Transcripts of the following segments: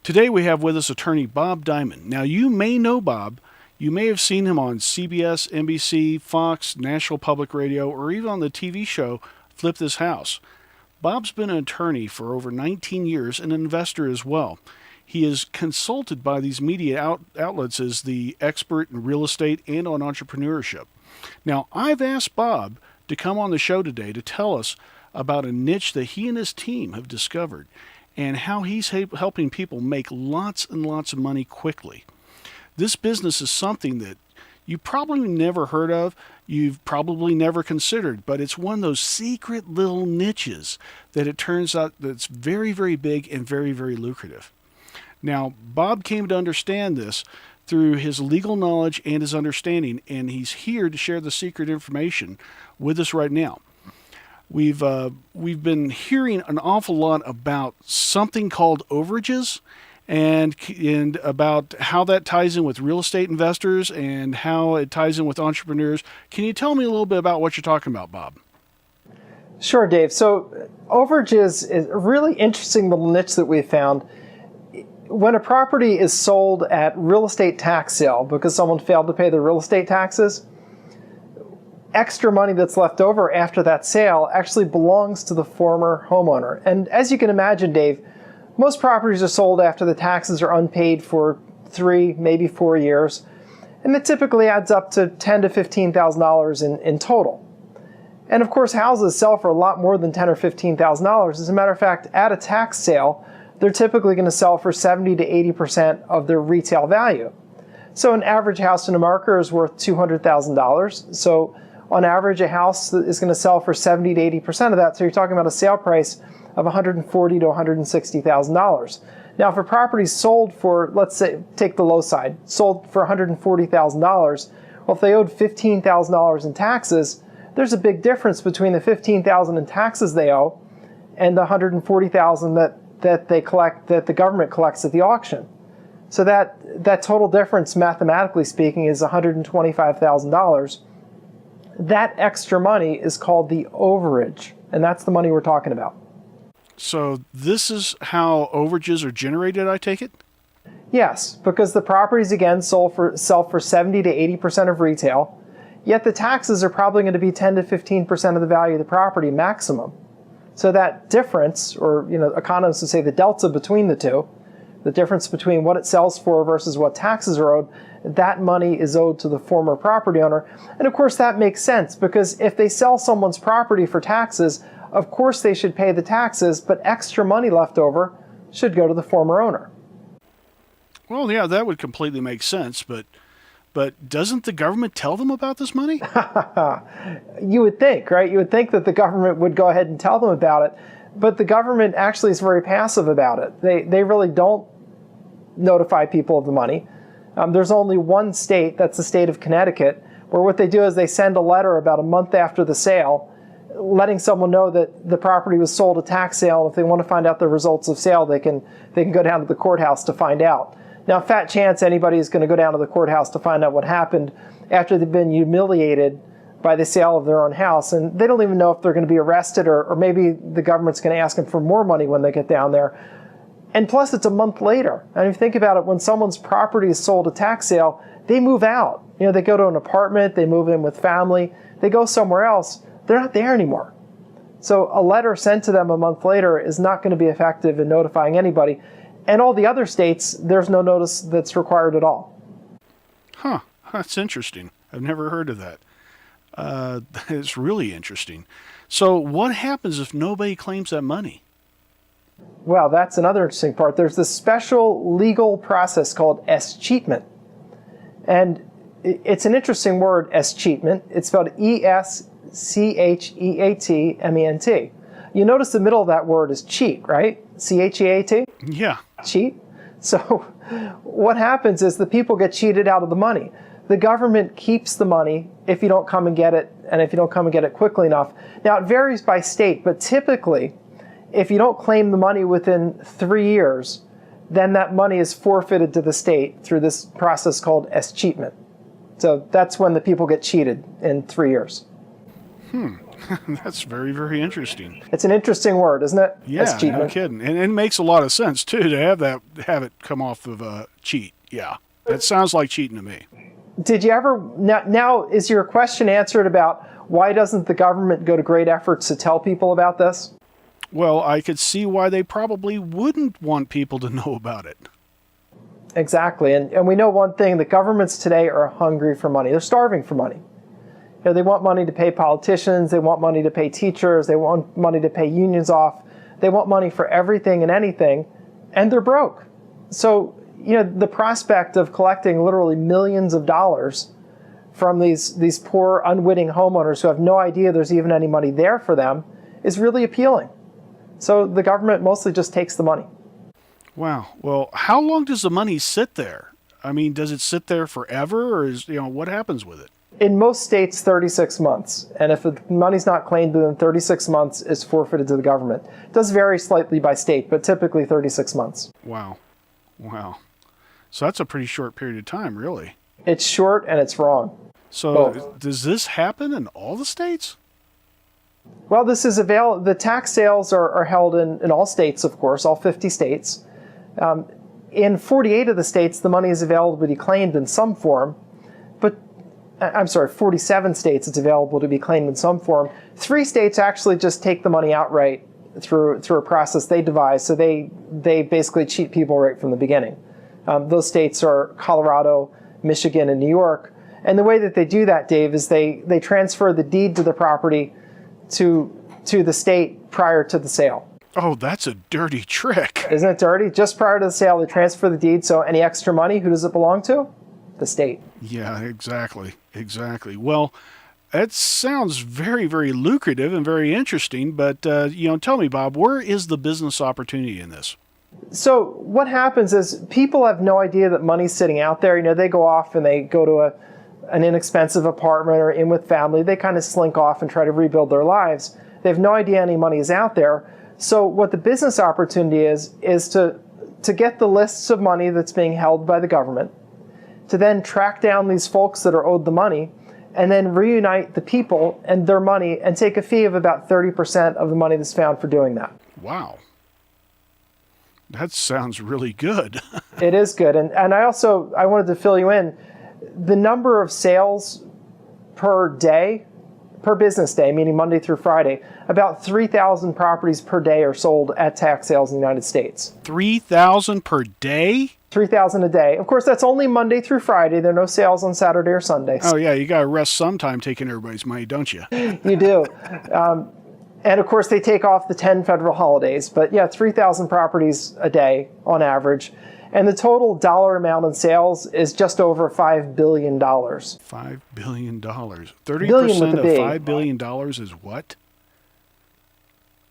Today we have with us attorney Bob Diamond. Now, you may know Bob. You may have seen him on CBS, NBC, Fox, National Public Radio, or even on the TV show Flip This House. Bob's been an attorney for over 19 years and an investor as well. He is consulted by these media outlets as the expert in real estate and on entrepreneurship. Now, I've asked Bob to come on the show today to tell us about a niche that he and his team have discovered and how he's helping people make lots and lots of money quickly. This business is something that you probably never heard of, you've probably never considered, but it's one of those secret little niches that it turns out that's very, very big and very, very lucrative. Now, Bob came to understand this through his legal knowledge and his understanding, and he's here to share the secret information with us right now. We've been hearing an awful lot about something called overages and about how that ties in with real estate investors and how it ties in with entrepreneurs. Can you tell me a little bit about what you're talking about, Bob? Sure, Dave. So overages is a really interesting little niche that we found. When a property is sold at real estate tax sale because someone failed to pay the real estate taxes, extra money that's left over after that sale actually belongs to the former homeowner. And as you can imagine, Dave, most properties are sold after the taxes are unpaid for 3, maybe 4 years, and that typically adds up to $10,000 to $15,000 in total. And of course, houses sell for a lot more than $10,000 or $15,000. As a matter of fact, at a tax sale, they're typically going to sell for 70 to 80% of their retail value. So an average house in a marker is worth $200,000. So on average, a house is going to sell for 70 to 80% of that. So you're talking about a sale price of $140,000 to $160,000. Now, if a property sold for, let's say, take the low side, sold for $140,000, well, if they owed $15,000 in taxes, there's a big difference between the $15,000 in taxes they owe and the $140,000 that they collect, that the government collects at the auction. So that total difference, mathematically speaking, is $125,000. That extra money is called the overage, and that's the money we're talking about. So this is how overages are generated, I take it? Yes, because the properties, again, sell for 70 to 80% of retail, yet the taxes are probably going to be 10 to 15% of the value of the property maximum. So that difference, or economists would say the delta between the two, the difference between what it sells for versus what taxes are owed, that money is owed to the former property owner. And of course that makes sense, because if they sell someone's property for taxes, of course they should pay the taxes, but extra money left over should go to the former owner. Well, yeah, that would completely make sense, but doesn't the government tell them about this money? You would think, right? You would think that the government would go ahead and tell them about it, but the government actually is very passive about it. They really don't notify people of the money. There's only one state, that's the state of Connecticut, where what they do is they send a letter about a month after the sale, letting someone know that the property was sold at tax sale. If they want to find out the results of sale, they can go down to the courthouse to find out. Now, fat chance anybody is going to go down to the courthouse to find out what happened after they've been humiliated by the sale of their own house, and they don't even know if they're going to be arrested, or maybe the government's going to ask them for more money when they get down there. And plus, it's a month later. And if you think about it, when someone's property is sold at tax sale, they move out. They go to an apartment, they move in with family, they go somewhere else. They're not there anymore. So a letter sent to them a month later is not going to be effective in notifying anybody. And all the other states, there's no notice that's required at all. Huh, that's interesting. I've never heard of that. It's really interesting. So what happens if nobody claims that money? Well, that's another interesting part. There's this special legal process called escheatment. And it's an interesting word, escheatment. It's spelled E-S-C-H-E-A-T-M-E-N-T. You notice the middle of that word is cheat, right? C-H-E-A-T? Yeah. Cheat. So what happens is the people get cheated out of the money. The government keeps the money if you don't come and get it, and if you don't come and get it quickly enough. Now, it varies by state, but typically, if you don't claim the money within 3 years, then that money is forfeited to the state through this process called escheatment. So that's when the people get cheated in 3 years. That's very, very interesting. It's an interesting word, isn't it? Yeah, That's cheating. no kidding. And it makes a lot of sense too to have it come off of cheat. Yeah, that sounds like cheating to me. Did you ever, now is your question answered about why doesn't the government go to great efforts to tell people about this? Well, I could see why they probably wouldn't want people to know about it. Exactly. And we know one thing, that governments today are hungry for money. They're starving for money. You know, they want money to pay politicians. They want money to pay teachers. They want money to pay unions off. They want money for everything and anything, and they're broke. So, you know, the prospect of collecting literally millions of dollars from these poor, unwitting homeowners who have no idea there's even any money there for them is really appealing. So the government mostly just takes the money. Wow. Well, how long does the money sit there? I mean, does it sit there forever, or what happens with it? In most states, 36 months. And if the money's not claimed within 36 months, it's forfeited to the government. It does vary slightly by state, but typically 36 months. Wow. Wow. So that's a pretty short period of time, really. It's short and it's wrong. So does this happen in all the states? Well, the tax sales are held in all states, of course, all 50 states. In 48 of the states, the money is available to be claimed in some form. But, I'm sorry, 47 states it's available to be claimed in some form. 3 states actually just take the money outright through a process they devise. So they basically cheat people right from the beginning. Those states are Colorado, Michigan, and New York. And the way that they do that, Dave, is they transfer the deed to the property to the state prior to the sale. Oh, that's a dirty trick. Isn't it dirty? Just prior to the sale, they transfer the deed, so any extra money, who does it belong to? The state. Yeah, exactly. Exactly. Well, that sounds very, very lucrative and very interesting, but, tell me, Bob, where is the business opportunity in this? So what happens is people have no idea that money's sitting out there. You know, they go off and they go to an inexpensive apartment or in with family. They kind of slink off and try to rebuild their lives. They have no idea any money is out there. So what the business opportunity is to get the lists of money that's being held by the government, to then track down these folks that are owed the money, and then reunite the people and their money and take a fee of about 30% of the money that's found for doing that. Wow. That sounds really good. It is good. And I wanted to fill you in. The number of sales per day, per business day, meaning Monday through Friday, about 3,000 properties per day are sold at tax sales in the United States. 3,000 per day? 3,000 a day. Of course, that's only Monday through Friday. There are no sales on Saturday or Sunday. Oh, yeah, you got to rest sometime taking everybody's money, don't you? You do. And of course, they take off the 10 federal holidays. But yeah, 3,000 properties a day on average. And the total dollar amount in sales is just over $5 billion. $5 billion. 30% of $5 billion is what?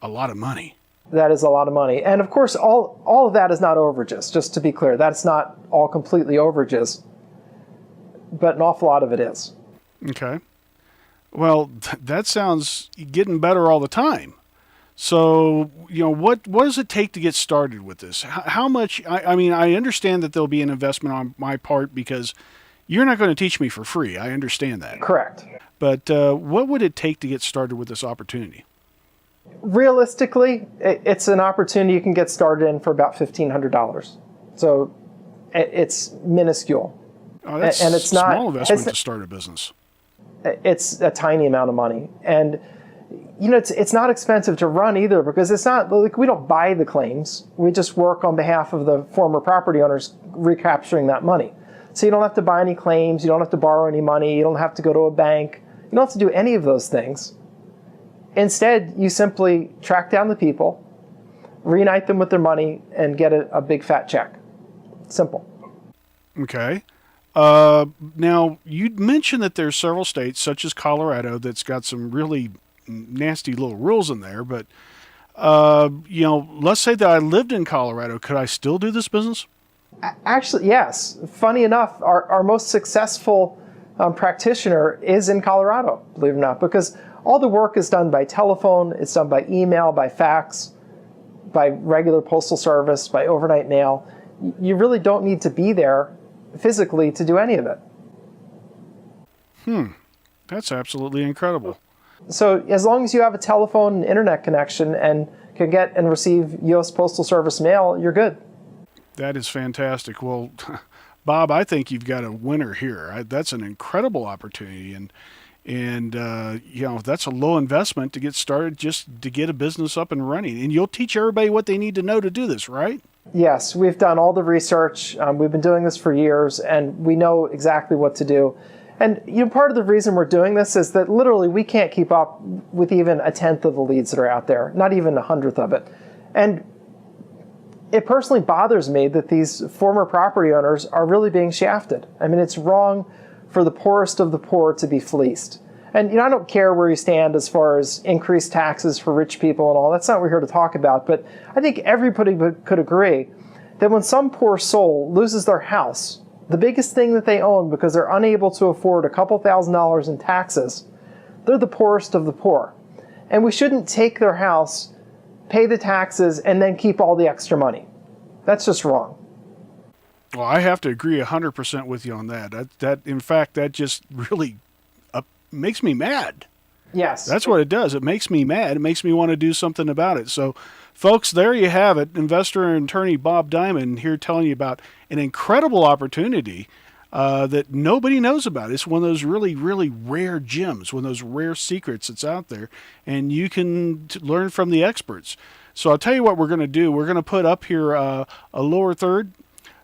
A lot of money. That is a lot of money. And of course, all of that is not overages, just to be clear. That's not all completely overages, but an awful lot of it is. Okay. Well, that sounds getting better all the time. So, what does it take to get started with this? How much, I mean, I understand that there'll be an investment on my part because you're not going to teach me for free. I understand that. Correct. But what would it take to get started with this opportunity? Realistically, it's an opportunity you can get started in for about $1,500. So it's minuscule. Oh, that's and it's small investment to start a business. It's a tiny amount of money. And, it's not expensive to run either because it's not like we don't buy the claims. We just work on behalf of the former property owners recapturing that money. So you don't have to buy any claims. You don't have to borrow any money. You don't have to go to a bank. You don't have to do any of those things. Instead, you simply track down the people, reunite them with their money, and get a big fat check. Simple. Okay. Now, you'd mentioned that there's several states, such as Colorado, that's got some really nasty little rules in there. But, let's say that I lived in Colorado. Could I still do this business? Actually, yes. Funny enough, our most successful practitioner is in Colorado, believe it or not, because all the work is done by telephone, it's done by email, by fax, by regular postal service, by overnight mail. You really don't need to be there physically to do any of it. That's absolutely incredible. So as long as you have a telephone and internet connection and can get and receive U.S. Postal Service mail, you're good. That is fantastic. Well, Bob, I think you've got a winner here. That's an incredible opportunity, and that's a low investment to get started, just to get a business up and running. And you'll teach everybody what they need to know to do this, right? Yes, we've done all the research. We've been doing this for years, and we know exactly what to do. And part of the reason we're doing this is that literally we can't keep up with even a tenth of the leads that are out there, not even a hundredth of it. And it personally bothers me that these former property owners are really being shafted. I mean, it's wrong for the poorest of the poor to be fleeced. And I don't care where you stand as far as increased taxes for rich people and all. That's not what we're here to talk about. But I think everybody could agree that when some poor soul loses their house, the biggest thing that they own because they're unable to afford a couple $1,000s in taxes, they're the poorest of the poor. And we shouldn't take their house, pay the taxes, and then keep all the extra money. That's just wrong. Well, I have to agree 100% with you on that. In fact, that just really makes me mad. Yes. That's what it does. It makes me mad. It makes me want to do something about it. So, folks, there you have it. Investor and attorney Bob Diamond here telling you about an incredible opportunity that nobody knows about. It's one of those really, really rare gems, one of those rare secrets that's out there, and you can learn from the experts. So I'll tell you what we're going to do. We're going to put up here a lower third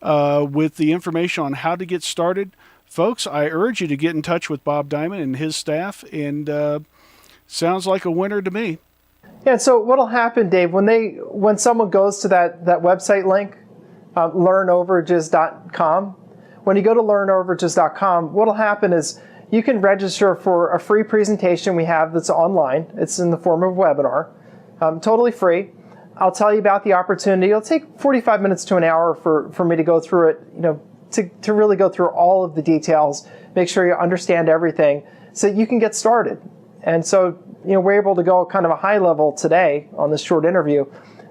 with the information on how to get started. Folks, I urge you to get in touch with Bob Diamond and his staff, and sounds like a winner to me. Yeah, so what'll happen, Dave, when someone goes to that website link, learnoverages.com, when you go to learnoverages.com, what'll happen is you can register for a free presentation we have that's online. It's in the form of a webinar, totally free. I'll tell you about the opportunity. It'll take 45 minutes to an hour for me to go through it, to really go through all of the details, make sure you understand everything so you can get started. And so, we're able to go kind of a high level today on this short interview,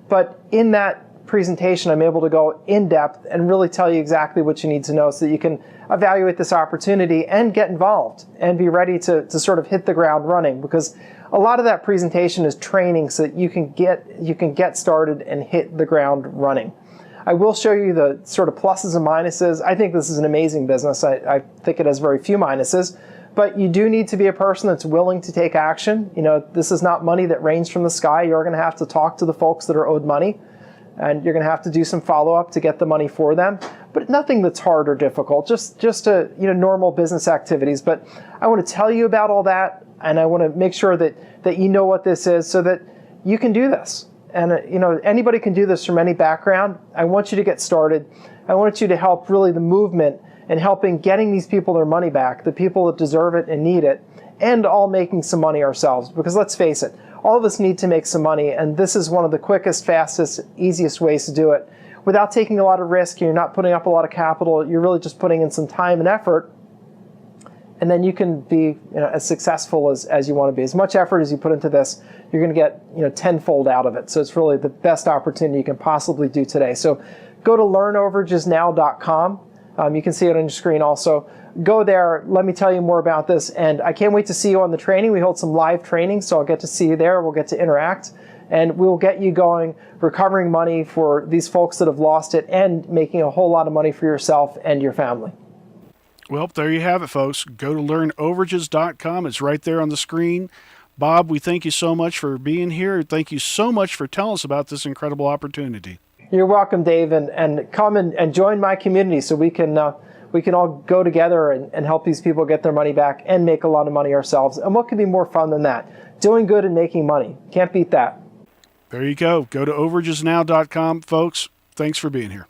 but in that presentation, I'm able to go in depth and really tell you exactly what you need to know so that you can evaluate this opportunity and get involved and be ready to sort of hit the ground running, because a lot of that presentation is training so that you can get started and hit the ground running. I will show you the sort of pluses and minuses. I think this is an amazing business. I think it has very few minuses, but you do need to be a person that's willing to take action. This is not money that rains from the sky. You're going to have to talk to the folks that are owed money, and you're going to have to do some follow-up to get the money for them. But nothing that's hard or difficult, just normal business activities. But I want to tell you about all that, and I want to make sure that you know what this is so that you can do this. And anybody can do this from any background. I want you to get started. I want you to help really the movement and helping getting these people their money back, the people that deserve it and need it, and all making some money ourselves. Because let's face it, all of us need to make some money, and this is one of the quickest, fastest, easiest ways to do it. Without taking a lot of risk, you're not putting up a lot of capital, you're really just putting in some time and effort, and then you can be as successful as you want to be. As much effort as you put into this, you're going to get tenfold out of it. So it's really the best opportunity you can possibly do today. So go to learnoveragesnow.com. You can see it on your screen also. Go there. Let me tell you more about this. And I can't wait to see you on the training. We hold some live training, so I'll get to see you there. We'll get to interact. And we'll get you going, recovering money for these folks that have lost it and making a whole lot of money for yourself and your family. Well, there you have it, folks. Go to learnoverages.com. It's right there on the screen. Bob, we thank you so much for being here. Thank you so much for telling us about this incredible opportunity. You're welcome, Dave, and come and join my community so we can all go together and help these people get their money back and make a lot of money ourselves. And what could be more fun than that? Doing good and making money. Can't beat that. There you go. Go to overagesnow.com, folks. Thanks for being here.